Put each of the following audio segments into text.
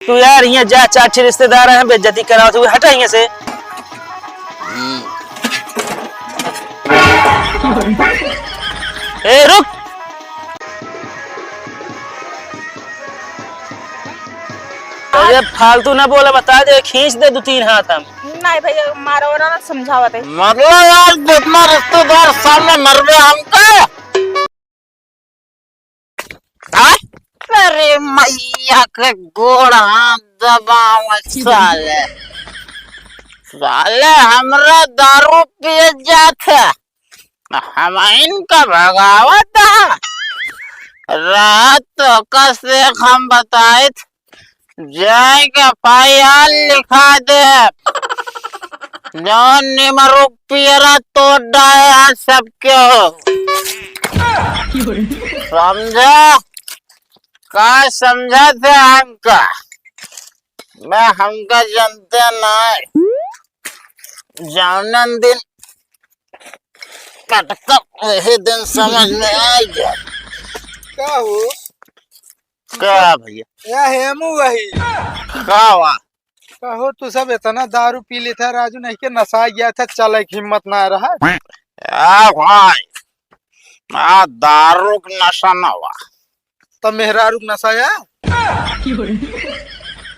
तू यार यहाँ जा, 4-6 रिश्तेदार हैं, बेइज्जती कराओ तो हटा यहाँ से। ए रुक, अरे फालतू ना बोला, बता दे, खींच दे 2-3 हाथ हम। नहीं भैया मारो ना समझावत है। मतलब यार जितना रिश्तेदार सामने मरवे हमका। अरे मैया के गोड़ा दबाव साले साले हमरा दारू पिए जाते हम इनका भगावत था। रात तो कैसे हम बताए जाएगा पायल लिखा दे जौन निमरू पियरा तोड़ डाया सबके हो समझा का समझा थे हमका मैं हमका जानते नहीं जौनन दिन कटकर वही दिन समझ में आ गया। क्या हो क्या भैया या हेमू वही क्या हुआ कहो तू सब इतना दारू पी लेता राजू नहीं के नशा गया था चले हिम्मत ना रहा। भाई दारू का नशा न हुआ तब मेहरारू नशा या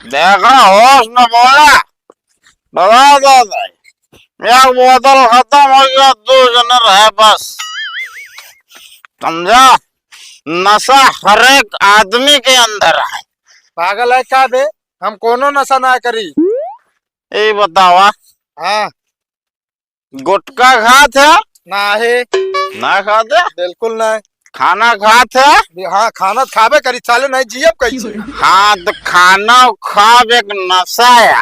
देखा होश न बोला बता दो एक बोतल खत्म हो गया 2 जन रहे बस समझा। नशा हर एक आदमी के अंदर है। पागल है क्या बे हम कोनो नशा ना करी। ये बतावा हाँ गुटखा खाते ना है ना खाते बिल्कुल ना। खाना खाते हाँ खाना खाबे करी साले नहीं जियब कैसे। हाँ तो खाना खाब एक नशा है।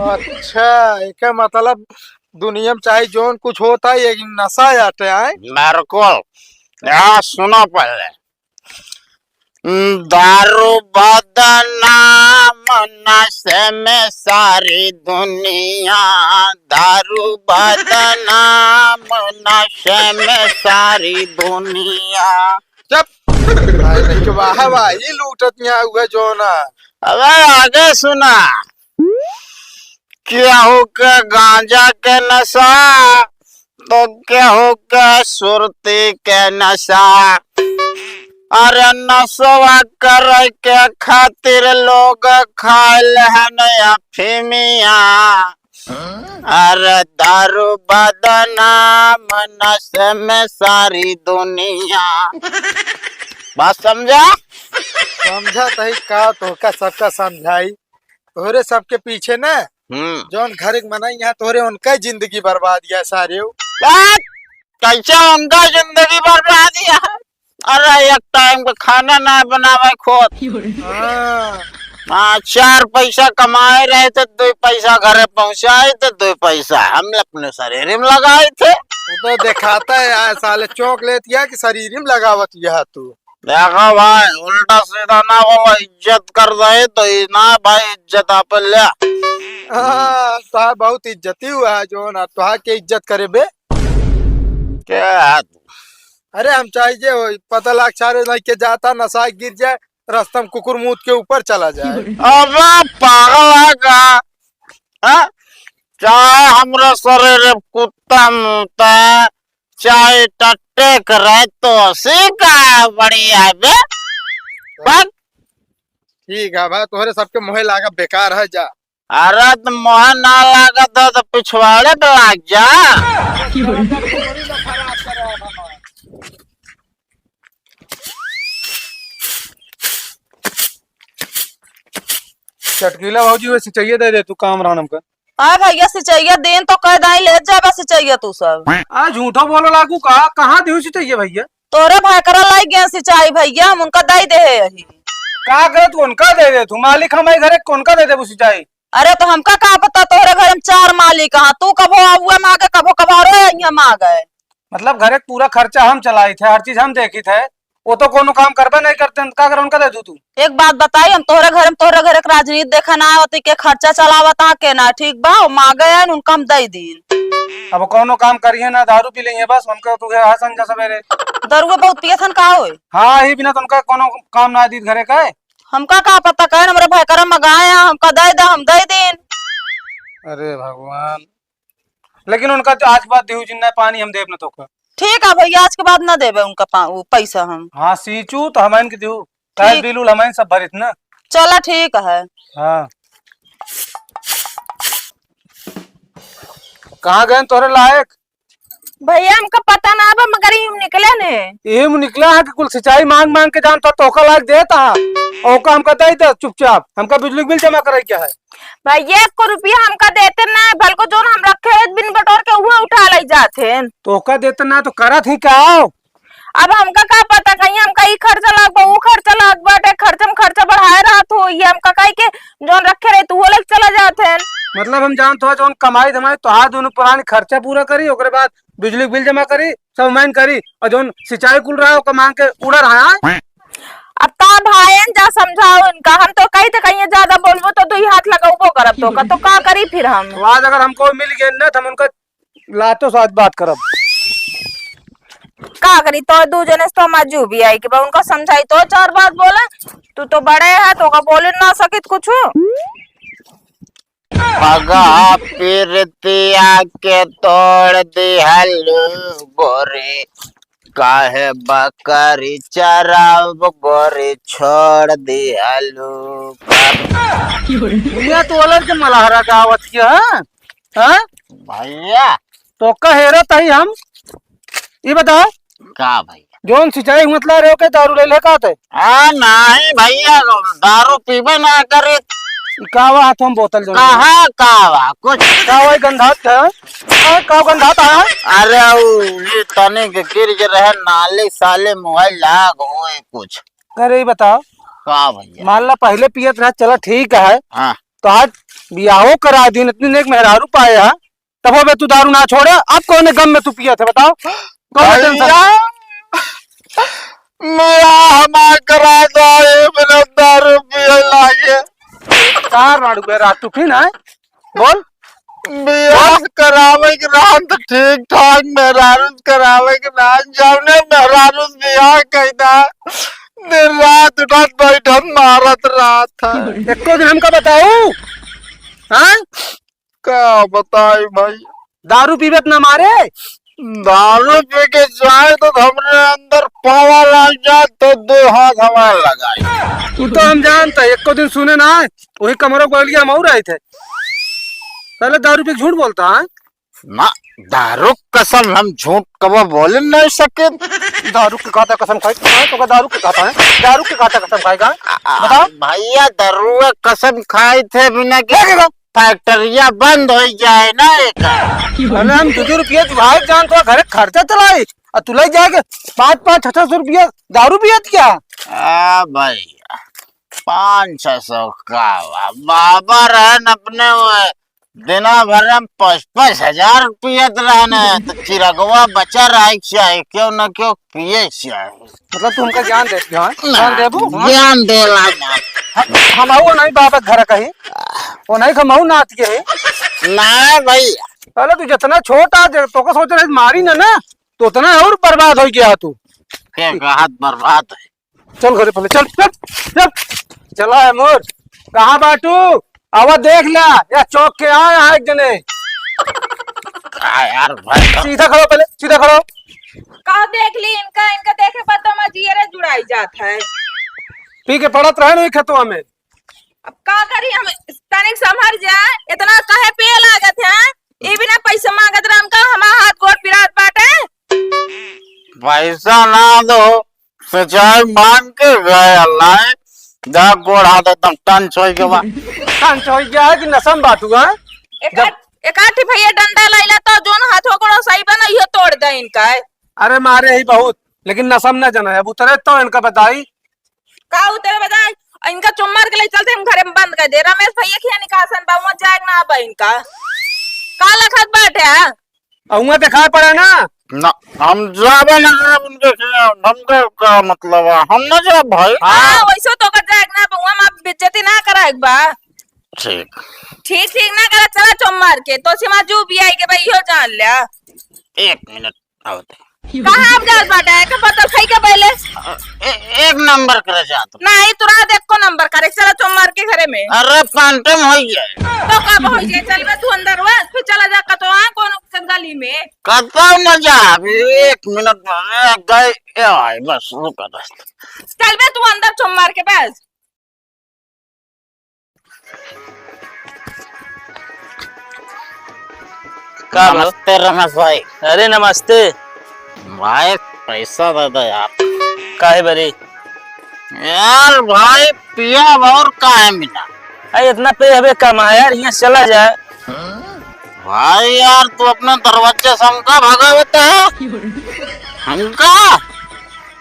अच्छा एक मतलब दुनिया में चाहे जोन कुछ होता है एक नशा आते है। मेरे को यहाँ सुनो पहले दारू बदनाम नशे में सारी दुनिया दारू बदनाम नशे में सारी दुनिया। जब नहीं वाह वाह ही लूटत यहाँ हुआ जो ना। अबे आगे सुना क्या हो के गांजा के नशा तो क्या हो के सुरती के नशा। अरे नशवा कर के खातिर लोग खाल है नया फेमिया। अरे दारू बदनाम नशे में सारी दुनिया। बात समझा समझा तही का तो का सबका समझाई तोहरे सबके पीछे न जोन घर मनाई यहाँ तोहरे उनका जिंदगी बर्बाद किया सारे। कैसे उनका जिंदगी बर्बाद किया है। अरे एक टाइम का खाना ना बनावे खुद। हाँ 4 पैसा कमाए रहे थे 2 पैसा घरे पहुँचाए थे 2 पैसा हम अपने शरीर में लगाए थे। तो दिखाता है साले चौक लेती है कि शरीर में लगावत यह तू। देखो भाई उल्टा सीधा ना बोलो इज्जत कर रहे तो ना भाई इज्जत आप ले। तो बहुत इज्जती हुआ है जो ना तो के इज्जत करे बे क्या। अरे हम चाहिए पता लाग सारे के जाता नशा गिर जाए रास्ता में कुकुर मुंह के ऊपर चला जाए। अब पागल है का चाहे हमरा शरीर कुत्ता मुता चाहे टट्टे करे तो सीखा बढ़िया बे। ठीक है भाई तोहरे सबके मुहे लागा बेकार है जा। अरे तो मोह ना लागत है तो पिछवाड़े पे लाग जा। चटकीला भाजी वैसे चाहिए दे तू काम रानम का। हाँ भैया सिंचाइया देन तो कह दाई ले जा बस सिंचाइया तू सब। आ झूठा बोलो लागू का कहाँ दे चाहिए भैया। तोरे भाई करा लाई गया सिंचाई भैया हम उनका दाई दे है यही। का करे तू उनका दे दे तू मालिक हमारे घरे उनका दे दे सिंचाई। अरे तो हमका कहा पता तोरे घर में 4 मालिक हाँ तू कभो आबुआ मांगे कभो कबारो यहाँ मांगे। मतलब घरे पूरा खर्चा हम चलाई थे हर चीज हम देखी थे वो तो कोनो काम करबा नहीं करते का कर उनका दे दू तू। एक बात बताई हम तोरे घर में तोरे घर राजनीति देखा ना होती के खर्चा चलावता के ना ठीक बा मांगे है उनका हम दे दिन। अब कोनो काम करिए ना दारू पी लेंगे बस उनका तू हाँ समझा सवेरे। दारू बहुत पिए थन का हो। हाँ ही बिना तो उनका कोनो काम ना दी घरे का। हमका का पता कहे हमारे भाई कर मंगाए हमका दे दे हम दे दें। अरे भगवान, लेकिन उनका तो आज बात देहू जिन्ना पानी हम देव न तो का। ठीक है भैया आज के बाद ना देवे उनका वो पैसा हम। हाँ सींचू तो हमारे के देहू, चाहे बिल हमारे सब भरित ना। चला ठीक है। हाँ कहाँ गए तोरे लायक? भैया हमका पता ना अब मगर यूं निकले ने। ये निकला है कि कुल सिंचाई मांग मांग के जान तो लायक देता है ओका हमका दे दे चुपचाप। हमका बिजली बिल जमा करे क्या है? भाई 1 रुपया हमका देते ना बल्कि जो हम रखे बिन बटोर के वो उठा ले जाते। तो ओका देते ना तो करत ही क्या? अब हमका का पता कहीं हमका ई खर्चा लाग बा वो खर्चा लाग बाटे खर्चा में खर्चा बढ़ाए रहा तो ये हमका कहीं के जो रखे रहे तो वो लेके चला जाते। मतलब हम जानते हो जो कमाई धमाई तो हाथ दोनों पुरानी खर्चा पूरा करी ओकरे बाद बिजली बिल जमा करी सब मैन करी और जो सिंचाई कुल रहा है मांग के उड़ा रहा है। अब का भाईन जा समझाओ इनका हम तो कहीं तो कहीं ज्यादा बोलबो तो 2 हाथ लगाओ करब तो का करी फिर हम। आज अगर हमको मिल गए ना तो हम उनका लातो साथ बात करब। का करी तो 2 जने तो मजू भी आई कि उनका समझाई तो 4 बात बोले तू तो बड़े है तो का बोले ना सकित कुछ। भगा पिरतिया के तोड़ दिहल गोरे काहे बकरी चराव गोरे छोड़ दिहल। दुनिया तो अलग के मलहरा का आवत किया है भैया तो कहेरा तही हम ये बताओ का भैया जोन सिंचाई मतलब रे के दारू ले का थे? नहीं भैया दारू पीबे ना करे कावा हाथ हम बोतल जो कहा कावा कुछ कावा गंधात है का गंधात है। अरे ये तने के गिर रहे नाले साले मोबाइल लाग होए कुछ। अरे ये बताओ का भैया मान ला पहले पियत रहा चला ठीक है हाँ तो आज बियाहो करा दिन इतनी एक मेहरारू पाए है तब अब तू दारू ना छोड़े अब कौन गम में तू पिया थे बताओ? मैं करा दो दारू पिए लागे चार मारू रात तू फिर है बोल बियाह करावे के नाम तो ठीक ठाक मेहरारू करावे के नाम जाने मेहरारू बियाह कहता दिन रात उठत बैठत मारत रात था। एक दिन हमका बताऊ हाँ क्या बताई भाई दारू पीबे ना मारे दारू पी के जाए तो हमने अंदर पावा लग जाए तो 2 हाथ हमारे लगाए। तू तो हम जानते एक दिन सुने ना वही कमरों को हम और रहे थे पहले दारू पे झूठ बोलता है ना दारू कसम हम झूठ कब बोल नहीं सके। दारू के खाता कसम खाई तो दारू के खाता है दारू के खाता कसम खाएगा बताओ? भैया दारू कसम खाए थे बिना के फैक्ट्रिया बंद हो जाए ना अरे हम 2 रुपये भाई जान तो घर खर्चा चलाए और तू ले जाके 500-600 रुपया दारू पिया क्या? भैया 500-600 का बाबा रहन अपने दिना भर में 5-5 हजार पियत रहने तो चिरगवा बचा रहे चाहे क्यों न क्यों पिए चाहे। मतलब तुम का ज्ञान देती हो ज्ञान देबू ज्ञान देला हम आओ नहीं बाबा घर कहीं वो नहीं खमाऊ नाथ के ना भैया पहले तू जितना छोटा तो का सोच रहे मारी ना तो उतना और बर्बाद हो गया तू के हाथ बर्बाद है। चल घरे पहले चल चल चल चला है मोर कहाँ बाटू आवा देख ला या चौक के आए एक जने यार भाई सीधा खड़ो पहले सीधा खड़ो का देख ली इनका इनका देखे पता मैं जियरे जुड़ाई जात है। पी के पड़त रहे नहीं खेतवा में अब का करी हम तनिक संभर जाए इतना कहे पे लागत है ये बिना पैसा मांगत राम का हमारा हाथ गोड़ पिरात बाटे। पैसा ना दो सिंचाई मांग के गए अल्लाह जा गोड़ हाथ एकदम टन छोड़ के बाद कांच हो गया है कि नसम बाटू है एकाठी भैया डंडा लाइला तो जोन हाथों को सही बना ये तोड़ दे इनका। अरे मारे ही बहुत लेकिन नसम न जना है अब उतरे तो इनका बताई का उतरे बताए इनका चुम्मार के लिए चलते हम घरे में बंद कर दे रमेश भैया की निकासन बाबू जाग ना अब इनका का लखत बाटे अहुआ दिखाई पड़ा ना हम जावे ना उनके हमके का मतलब है हम ना जा भाई। हां वैसे तो कर जाग ना बाबू हम बेइज्जती ना करा एक बार ठीक ठीक ठीक ना करा चला चुम्मार के तो सीमा जो भी आई के भाई हो जान लिया 1 मिनट आवते कहाँ आप जात बाटे के बोतल खाई के पहले एक नंबर करे जात नहीं तुरा देख को नंबर करे चला चोमार के घरे में अरे पांटे में हो गया तो कब हो जाए चल बे तू अंदर वा फिर चला जा का तो आ कौन गली में कतो न जा अभी 1 मिनट में गए आए बस रुक चल बे तू अंदर चोमार के पास का नमस्ते रमेश भाई अरे नमस्ते भाई पैसा दे दो यार काहे बरे यार भाई पिया और काहे मिला अरे इतना पे हमें कमा यार यहाँ चला जाए भाई यार तू अपने दरवाजे से हमका भगावता है हमका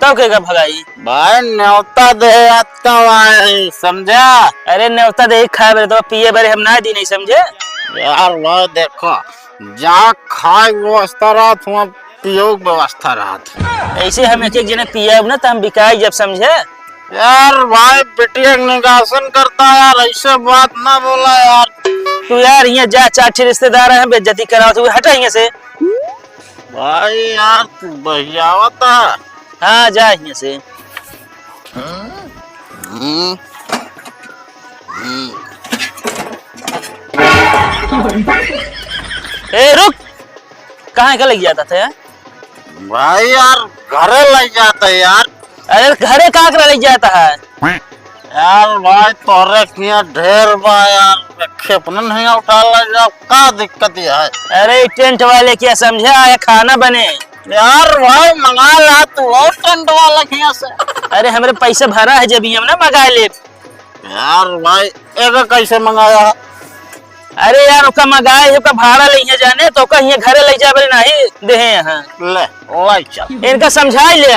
तब के भगाई भाई न्योता दे आता भाई समझा अरे न्योता दे खाए बरे तो पिए बरे हम ना दी नहीं समझे यार भाई देखो जहाँ खाए व्यवस्था रहा वहाँ पियो व्यवस्था रहा ऐसे हम एक एक जने पिया ना तो हम बिकाई जब समझे यार भाई बेटिया निगासन करता यार ऐसे बात ना बोला यार तू यार यहाँ जा 4 रिश्तेदार हैं बेइज्जती कराओ तू हटा यहाँ से भाई यार तू बहियावता हाँ जा यहाँ से ए रुक कहाँ का लग जाता था यार भाई यार घरे ले जाते यार अरे घरे कहाँ का लग जाता है यार भाई तोरे किया ढेर बा यार खेपन नहीं उठा ले जा का दिक्कत है अरे टेंट वाले क्या समझा या खाना बने यार भाई मंगा ला तू और टेंट वाला किया से अरे हमारे पैसे भरा है जब हम ना मंगा ले यार भाई एक कैसे मंगाया अरे यार उसका मंगाए उसका भाड़ा ले जाने तो कहीं घरे ले जा बरे नहीं दे यहाँ ले लाई चल इनका समझाई ले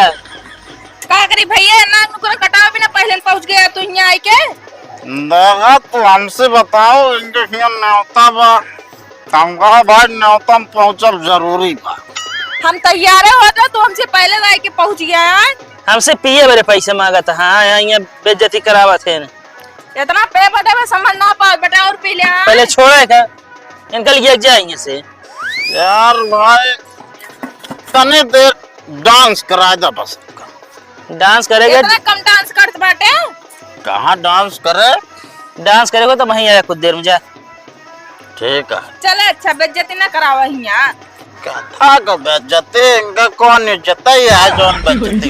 का करी भैया ना नुकर कटाव भी ना पहले पहुंच गया तू यहाँ आई के देखा तू हमसे बताओ इनके यहाँ न्योता बा हमका भाई न्योता में पहुंचल जरूरी बा हम तैयार हो जाओ तू हमसे पहले जाए के पहुंच गया है हमसे पिए बरे पैसे मांगा था हाँ यहाँ बेइज्जती करावा थे इतना पे बटे में समझ ना पाओ बेटा और पी लिया पहले छोड़े का इनका लिए जाएंगे से यार भाई तने देर डांस करा दे बस डांस करेगा इतना कम डांस करत बाटे कहाँ डांस करे डांस करेगा तो वहीं आया कुछ देर में जा ठीक है चले अच्छा बेइज्जती ना करावा यहाँ कथा का बेइज्जती इनका कौन इज्जत है जोन बेइज्जती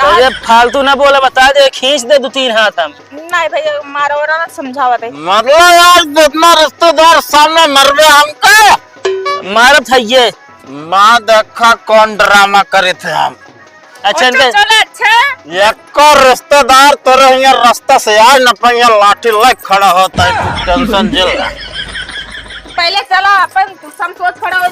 अरे फालतू ना बोला बता दे खींच दे 2-3 हाथ हम नहीं भैया मारो और ना समझावत है मतलब यार जितना रिश्तेदार सामने मरवे हमका मारत है ये माँ देखा कौन ड्रामा करे थे हम अच्छा अच्छा इनका चले अच्छा एक रिश्तेदार तेरे यहाँ रास्ता से आज न पे लाठी लग खड़ा होता है तू टेंशन झेल पहले चला अपन तू सम सोच खड़ा हो